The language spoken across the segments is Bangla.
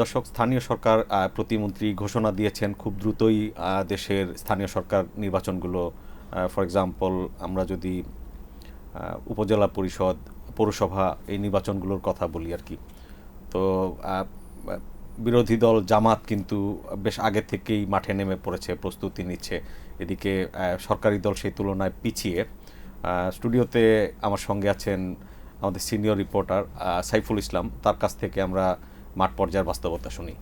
দর্শক, স্থানীয় সরকার প্রতিমন্ত্রী ঘোষণা দিয়েছেন খুব দ্রুতই দেশের স্থানীয় সরকার নির্বাচনগুলো, ফর এক্সাম্পল আমরা যদি উপজেলা পরিষদ, পৌরসভা এই নির্বাচনগুলোর কথা বলি আর কি। তো বিরোধী দল জামাত কিন্তু বেশ আগে থেকেই মাঠে নেমে পড়েছে, প্রস্তুতি নিচ্ছে। এদিকে সরকারি দল সেই তুলনায় পিছিয়ে। স্টুডিওতে আমার সঙ্গে আছেন আমাদের সিনিয়র রিপোর্টার সাইফুল ইসলাম। তার কাছ থেকে আমরা মাঠ পর্যায়ের বাস্তবতা শুনি।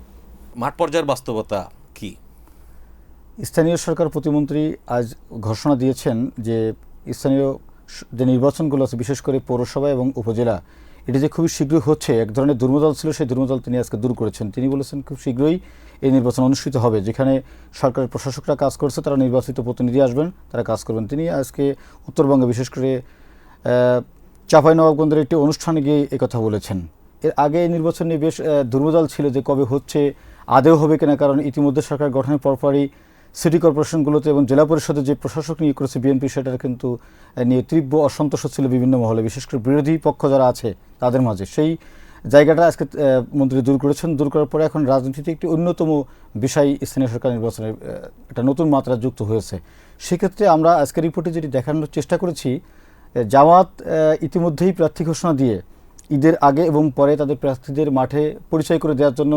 মাঠ পর্যায়ের বাস্তবতা কি? স্থানীয় সরকার প্রতিমন্ত্রী আজ ঘোষণা দিয়েছেন যে স্থানীয় যে নির্বাচনগুলো আছে, বিশেষ করে পৌরসভা এবং উপজেলা, এটি যে খুবই শীঘ্রই হচ্ছে, এক ধরনের দুর্মদল ছিল, সেই দুর্মদল তিনি আজকে দূর করেছেন। তিনি বলেছেন খুব শীঘ্রই এই নির্বাচন অনুষ্ঠিত হবে, যেখানে সরকারের প্রশাসকরা কাজ করছে, তারা নির্বাচিত প্রতিনিধি আসবেন, তারা কাজ করবেন। তিনি আজকে উত্তরবঙ্গে বিশেষ করে চাঁপাইনবাবগঞ্জের একটি অনুষ্ঠানে গিয়ে কথা বলেছেন। এর আগে এই নির্বাচন নিয়ে বেশ দুর্মদল ছিল যে কবে হচ্ছে, আদেও হবে কিনা, কারণ ইতিমধ্যে সরকার গঠনের পরপরই সিটি কর্পোরেশনগুলোতে এবং জেলা পরিষদে যে প্রশাসক নিয়োগ করেছে বিএনপি, সেটার কিন্তু নিয়ে তীব্র অসন্তোষ ছিল বিভিন্ন মহলে, বিশেষ করে বিরোধী পক্ষ যারা আছে তাদের মাঝে। সেই জায়গাটা আজকে মন্ত্রী দূর করেছেন। দূর করার পরে এখন রাজনীতিতে একটি অন্যতম বিষয় স্থানীয় সরকার নির্বাচনের একটা নতুন মাত্রা যুক্ত হয়েছে। সেক্ষেত্রে আমরা আজকের রিপোর্টে যেটি দেখানোর চেষ্টা করেছি, জামাত ইতিমধ্যেই প্রার্থী ঘোষণা দিয়ে ঈদের আগে এবং পরে তাদের প্রার্থীদের মাঠে পরিচয় করে দেওয়ার জন্য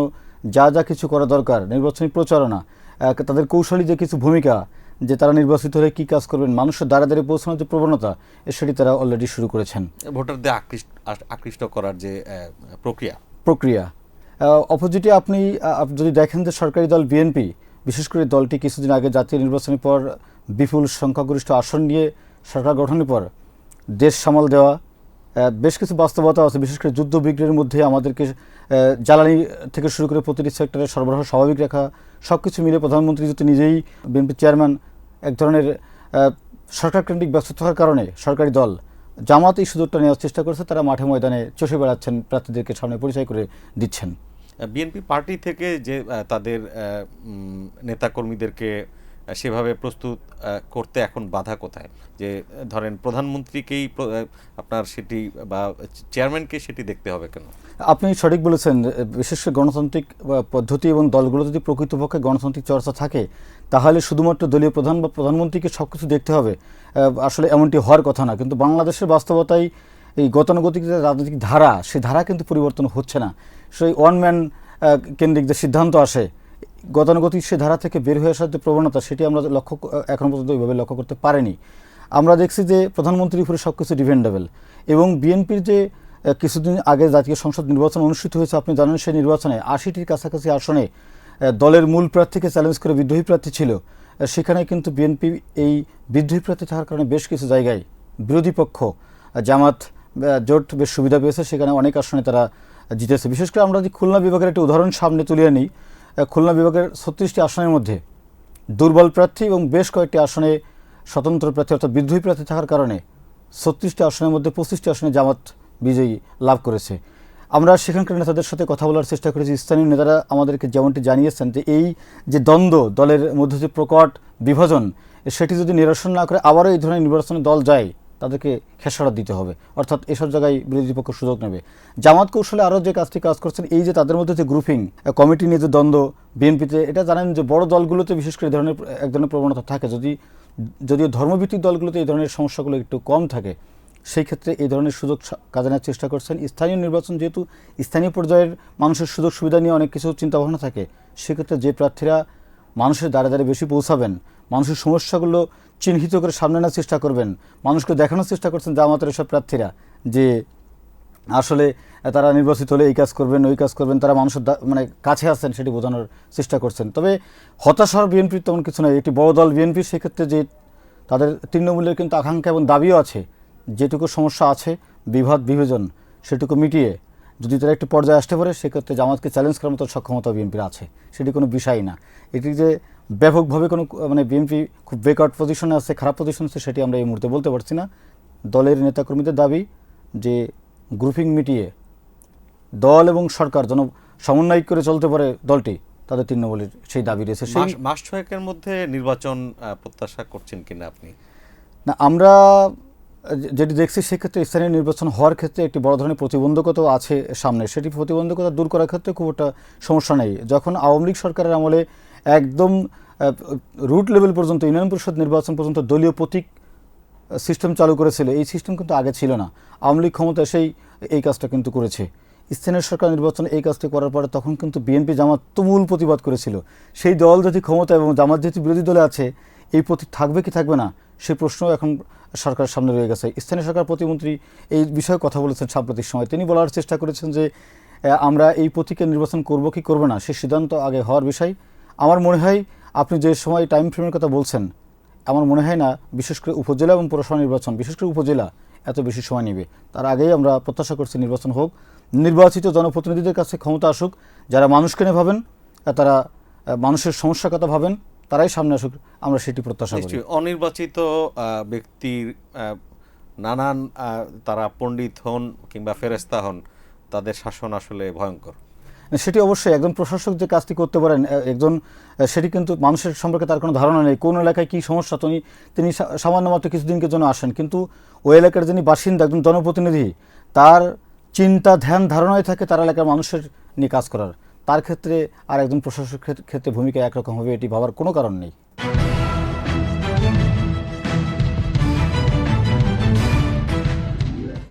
যা যা কিছু করা দরকার, নির্বাচনী প্রচারণা, তাদের কৌশলী যে কিছু ভূমিকা, যে তারা নির্বাচিত হলে কী কাজ করবেন, মানুষের দ্বারা দ্বারে পৌঁছানোর যে প্রবণতা, সেটি তারা অলরেডি শুরু করেছেন। ভোটারদের আকৃষ্ট করার যে প্রক্রিয়া। অপোজিটে আপনি যদি দেখেন যে সরকারি দল বিএনপি, বিশেষ করে দলটি কিছুদিন আগে জাতীয় নির্বাচনের পর বিপুল সংখ্যাগরিষ্ঠ আসন নিয়ে সরকার গঠনের পর দেশ সামাল দেওয়া, বেশ কিছু বাস্তবতা আছে। বিশেষ করে যুদ্ধ বিগ্রহের মধ্যে আমাদেরকে জ্বালানি থেকে শুরু করে প্রতিটি সেক্টরে সরবরাহ স্বাভাবিক রাখা, সব কিছু মিলে প্রধানমন্ত্রী যেহেতু নিজেই বিএনপি চেয়ারম্যান, এক ধরনের সরকারকেন্দ্রিক ব্যস্ত থাকার কারণে সরকারি দল জামাত এই সুযোগটা নেওয়ার চেষ্টা করেছে। তারা মাঠে ময়দানে চষে বেড়াচ্ছেন, প্রার্থীদেরকে সামনে পরিচয় করে দিচ্ছেন। বিএনপি পার্টি থেকে যে তাদের নেতাকর্মীদেরকে সেভাবে প্রস্তুত করতে এখন বাধা কোথায়? যে ধরেন প্রধানমন্ত্রীকেই আপনার সেটি বা চেয়ারম্যানকে সেটি দেখতে হবে কেন? আপনি সঠিক বলেছেন। বিশেষ করে গণতান্ত্রিক পদ্ধতি এবং দলগুলো যদি প্রকৃতপক্ষে গণতান্ত্রিক চর্চা থাকে, তাহলে শুধুমাত্র দলীয় প্রধান বা প্রধানমন্ত্রীকে সব কিছু দেখতে হবে, আসলে এমনটি হওয়ার কথা না। কিন্তু বাংলাদেশের বাস্তবতায় এই গতানুগতিক যে রাজনৈতিক ধারা, সেই ধারা কিন্তু পরিবর্তন হচ্ছে না। সেই ওয়ান ম্যান কেন্দ্রিক যে সিদ্ধান্ত আসে, গতানুগতিক সে ধারা থেকে বের হয়ে আসার যে প্রবণতা, সেটি আমরা এখন পর্যন্ত ওইভাবে লক্ষ্য করতে পারিনি। আমরা দেখছি যে প্রধানমন্ত্রীর উপরে সব কিছু ডিপেন্ডেবল। এবং বিএনপির যে কিছুদিন আগে জাতীয় সংসদ নির্বাচন অনুষ্ঠিত হয়েছে, আপনি জানেন সেই নির্বাচনে ৮০টির কাছাকাছি আসনে দলের মূল প্রার্থীকে চ্যালেঞ্জ করে বিদ্রোহী প্রার্থী ছিল। সেখানে কিন্তু বিএনপি এই বিদ্রোহী প্রার্থী থাকার কারণে বেশ কিছু জায়গায় বিরোধী পক্ষ জামাত জোট বেশ সুবিধা পেয়েছে, সেখানে অনেক আসনে তারা জিতেছে। বিশেষ করে আমরা যদি খুলনা বিভাগের একটি উদাহরণ সামনে তুলে আনি, খুলনা বিভাগের ৩৬টি আসনের মধ্যে দুর্বল প্রার্থী এবং বেশ কয়েকটি আসনে স্বতন্ত্র প্রার্থী অর্থাৎ বিদ্রোহী প্রার্থী থাকার কারণে ৩৬টি আসনের মধ্যে ২৫টি আসনে জামাত বিজয়ী লাভ করেছে। আমরা সেখানকার নেতাদের সাথে কথা বলার চেষ্টা করেছি। স্থানীয় নেতারা আমাদেরকে যেমনটি জানিয়েছেন যে এই যে দ্বন্দ্ব, দলের মধ্যে যে প্রকট বিভাজন, সেটি যদি নিরসন না করে আবারও এই ধরনের নির্বাচনে দল যায়, তাদেরকে খেসারত দিতে হবে, অর্থাৎ এসব জায়গায় বিরোধী পক্ষ সুযোগ নেবে। জামাত কৌশলে আরও যে কাজটি কাজ করছেন, এই যে তাদের মধ্যে যে গ্রুপিং কমিটি নিয়ে যে দ্বন্দ্ব বিএনপিতে, এটা জানেন যে বড় দলগুলোতে বিশেষ করে এক ধরনের প্রবণতা থাকে। যদিও ধর্মভিত্তিক দলগুলোতে এই ধরনের সমস্যাগুলো একটু কম থাকে, সেই ক্ষেত্রে এই ধরনের সুযোগ কাজে নেওয়ার চেষ্টা করছেন। স্থানীয় নির্বাচন যেহেতু স্থানীয় পর্যায়ের মানুষের সুযোগ সুবিধা নিয়ে অনেক কিছু চিন্তাভাবনা থাকে, সেক্ষেত্রে যে প্রার্থীরা মানুষের দ্বারে দ্বারে বেশি পৌঁছাবেন, মানুষের সমস্যাগুলো চিহ্নিত করে সামনে আনার চেষ্টা করবেন, মানুষকে দেখানোর চেষ্টা করছেন জামাতের এসব প্রার্থীরা যে আসলে তারা নির্বাচিত হলে এই কাজ করবেন, ওই কাজ করবেন, তারা মানুষের কাছে আছেন, সেটি বোঝানোর চেষ্টা করছেন। তবে হতাশার বিএনপির তেমন কিছু নয়। একটি বড় দল বিএনপি, সেক্ষেত্রে যে তাদের তৃণমূলের কিন্তু আকাঙ্ক্ষা এবং দাবিও আছে, যেটুকু সমস্যা আছে বিভাদ বিভাজন সেটুকু মিটিয়ে যদি তারা একটু পর্যায়ে আসতে পারে, সেক্ষেত্রে জামাতকে চ্যালেঞ্জ করার মতো সক্ষমতা বিএনপির আছে, সেটি কোনো বিষয় না। এটি যে ব্যাপকভাবে কোনো বিএনপি খুব বেকআউট পজিশনে আছে, খারাপ পজিশনে আছে, সেটি আমরা এই মুহূর্তে বলতে পারছি না। দলের নেতাকর্মীদের দাবি যে গ্রুপিং মিটিয়ে দল এবং সরকার যেন সমন্বয় করে চলতে পারে দলটি, তাদের তৃণমূলের সেই দাবি রয়েছে। মাস ছয়েকের মধ্যে নির্বাচন প্রত্যাশা করছেন কিনা আপনি? না, আমরা যেটি দেখছি সেক্ষেত্রে স্থানীয় নির্বাচন হওয়ার ক্ষেত্রে একটি বড় ধরনের প্রতিবন্ধকতাও আছে সামনে, সেটি প্রতিবন্ধকতা দূর করার ক্ষেত্রে খুব একটা সমস্যা নেই। যখন আওয়ামী লীগ সরকারের আমলে একদম রুট লেভেল পর্যন্ত, ইউনিয়ন পরিষদ নির্বাচন পর্যন্ত দলীয় প্রতীক সিস্টেম চালু করেছিল, এই সিস্টেম কিন্তু আগে ছিল না। আওয়ামী লীগ ক্ষমতা এসেই এই কাজটা কিন্তু করেছে। স্থানীয় সরকার নির্বাচন এই কাজটি করার পরে তখন কিন্তু বিএনপি জামাত তুমুল প্রতিবাদ করেছিল। সেই দল যদি ক্ষমতা এবং জামাত যেহেতু বিরোধী দলে আছে, এই প্রতীক থাকবে কি থাকবে না সেই প্রশ্ন এখন সরকারের সামনে রয়ে গেছে। স্থানীয় সরকার প্রতিমন্ত্রী এই বিষয়ে কথা বলেছেন সাম্প্রতিক সময়। তিনি বলার চেষ্টা করেছেন যে আমরা এই প্রতীকের নির্বাচন করব কি করব না সে সিদ্ধান্ত আগে হওয়ার বিষয়। আমার মনে হয় আপনি যে সময় টাইম ফ্রেমের কথা বলছেন, আমার মনে হয় না বিশেষ করে উপজেলা এবং পৌরসভা নির্বাচন, বিশেষ করে উপজেলা এত বেশি সময় নেবে। তার আগেই আমরা প্রত্যাশা করছি নির্বাচন হোক, নির্বাচিত জনপ্রতিনিধিদের কাছে ক্ষমতা আসুক, যারা মানুষকে নিয়ে ভাবেন, তারা মানুষের সমস্যার কথা ভাবেন, তারাই সামনে আসুক, আমরা সেটি প্রত্যাশা করি। অনির্বাচিত ব্যক্তির নানান তারা পণ্ডিত হন কিংবা ফেরেস্তা হন, তাদের শাসন আসলে ভয়ঙ্কর। সেটি অবশ্যই একজন প্রশাসক যে কাজটি করতে পারেন, একজন সেটি কিন্তু মানুষের সম্পর্কে তার কোনো ধারণা নেই, কোন এলাকায় কী সমস্যা। তিনি সামান্য মাত্র কিছুদিনকে জন্য আসেন, কিন্তু ওই এলাকার যিনি বাসিন্দা, একজন জনপ্রতিনিধি, তার চিন্তা ধ্যান ধারণায় থাকে তার এলাকার মানুষের নিয়ে কাজ করার। তার ক্ষেত্রে আর একজন প্রশাসকের ক্ষেত্রে ভূমিকা একরকম হবে, এটি ভাবার কোনো কারণ নেই।